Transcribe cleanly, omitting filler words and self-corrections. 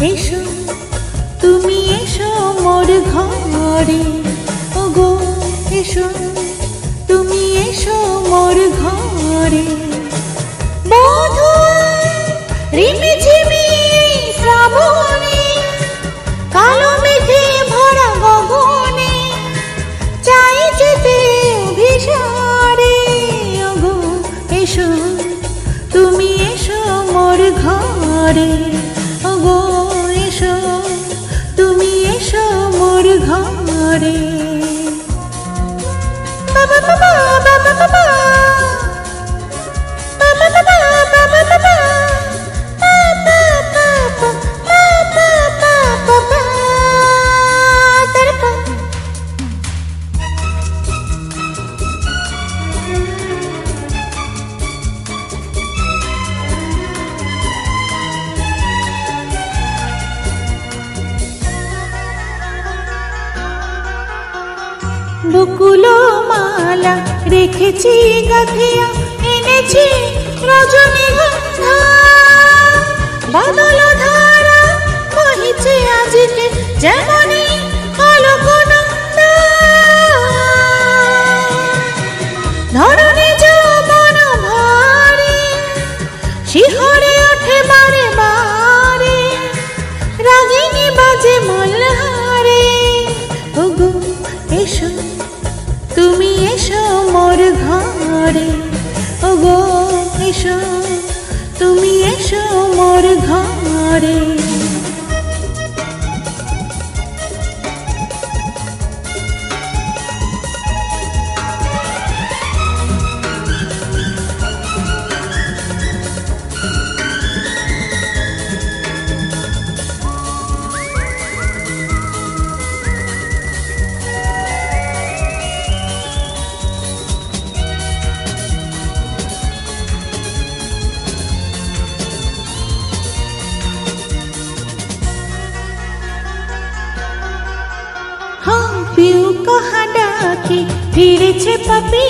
এসো তুমি এসো মোর ঘরে, ওগো এসো তুমি এসো মোর ঘরে। বধূ রিমিঝিমি শ্রাবণে, কালো মেঘে ভরা গগনে, চাই যেতে অভিসারে। ওগো এসো তুমি এসো মোর ঘরে, ওগো এসো তুমি এসো মোর ঘরে। বাবা বাবা বাবা বাবা বাবা বাবা বাবা বাবা বকুল মালা রেখেছি গাঁথিয়া, এনেছি রজনীগন্ধা। বাদল ধারা বহিছে আজকে যেমনি অলকনন্দা। ধরণী যৌবন ভারে শিহরে ওঠে বারে বারে, রাগিনী বাজে মল্হারে। ওগো এসো তুমি এসো মোর ঘরে, ওগো এসো তুমি এসো মোর ঘরে। পিউ কাহা ডাকে ফিরেছে পাপি,